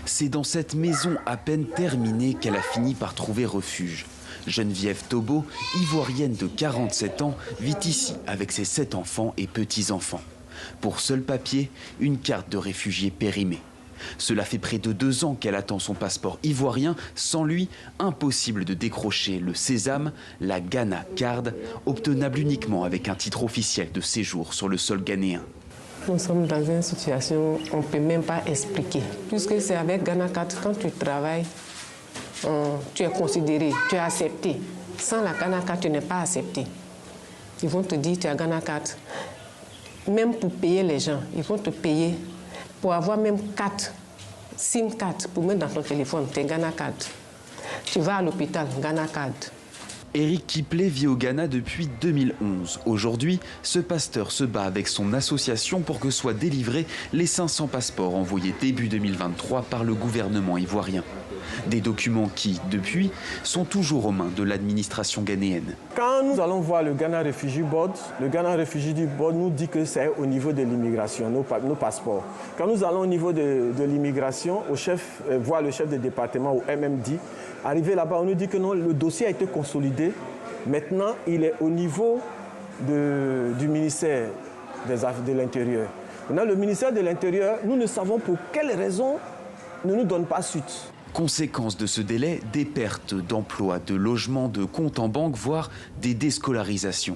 C'est dans cette maison à peine terminée qu'elle a fini par trouver refuge. Geneviève Tobo, ivoirienne de 47 ans, vit ici avec ses 7 enfants et petits-enfants. Pour seul papier, une carte de réfugié périmée. Cela fait près de 2 ans qu'elle attend son passeport ivoirien. Sans lui, impossible de décrocher le sésame, la Ghana Card, obtenable uniquement avec un titre officiel de séjour sur le sol ghanéen. Nous sommes dans une situation qu'on ne peut même pas expliquer. Puisque c'est avec Ghana Card, quand tu travailles, tu es considéré, tu es accepté. Sans la Ghana Card, tu n'es pas accepté. Ils vont te dire tu as Ghana Card. Même pour payer les gens, ils vont te payer. Pour avoir même 4 SIM cards pour mettre dans ton téléphone, tu es Ghana Card. Tu vas à l'hôpital, Ghana Card. Éric Kiplé vit au Ghana depuis 2011. Aujourd'hui, ce pasteur se bat avec son association pour que soient délivrés les 500 passeports envoyés début 2023 par le gouvernement ivoirien. Des documents qui, depuis, sont toujours aux mains de l'administration ghanéenne. Quand nous allons voir le Ghana Refugee Board, le Ghana Refugee Board nous dit que c'est au niveau de l'immigration, nos passeports. Quand nous allons au niveau de l'immigration, voir le chef de département ou MMD, arrivé là-bas, on nous dit que non, le dossier a été consolidé. Maintenant, il est au niveau du ministère de l'Intérieur. Maintenant, le ministère de l'Intérieur, nous ne savons pour quelles raisons ne nous donne pas suite. Conséquence de ce délai, des pertes d'emplois, de logements, de comptes en banque, voire des déscolarisations.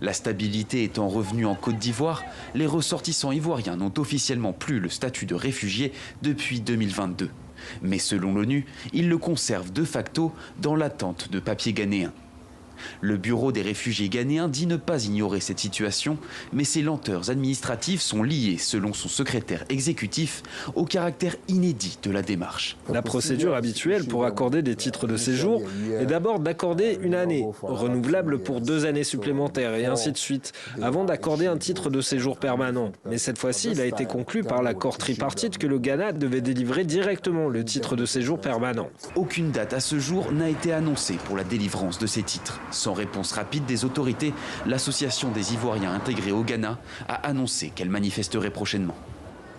La stabilité étant revenue en Côte d'Ivoire, les ressortissants ivoiriens n'ont officiellement plus le statut de réfugié depuis 2022. Mais selon l'ONU, ils le conservent de facto dans l'attente de papiers ghanéens. Le bureau des réfugiés ghanéens dit ne pas ignorer cette situation, mais ces lenteurs administratives sont liées, selon son secrétaire exécutif, au caractère inédit de la démarche. La procédure habituelle pour accorder des titres de séjour est d'abord d'accorder une année, renouvelable pour 2 années supplémentaires et ainsi de suite, avant d'accorder un titre de séjour permanent. Mais cette fois-ci, il a été conclu par l'accord tripartite que le Ghana devait délivrer directement le titre de séjour permanent. Aucune date à ce jour n'a été annoncée pour la délivrance de ces titres. Sans réponse rapide des autorités, l'association des Ivoiriens intégrés au Ghana a annoncé qu'elle manifesterait prochainement.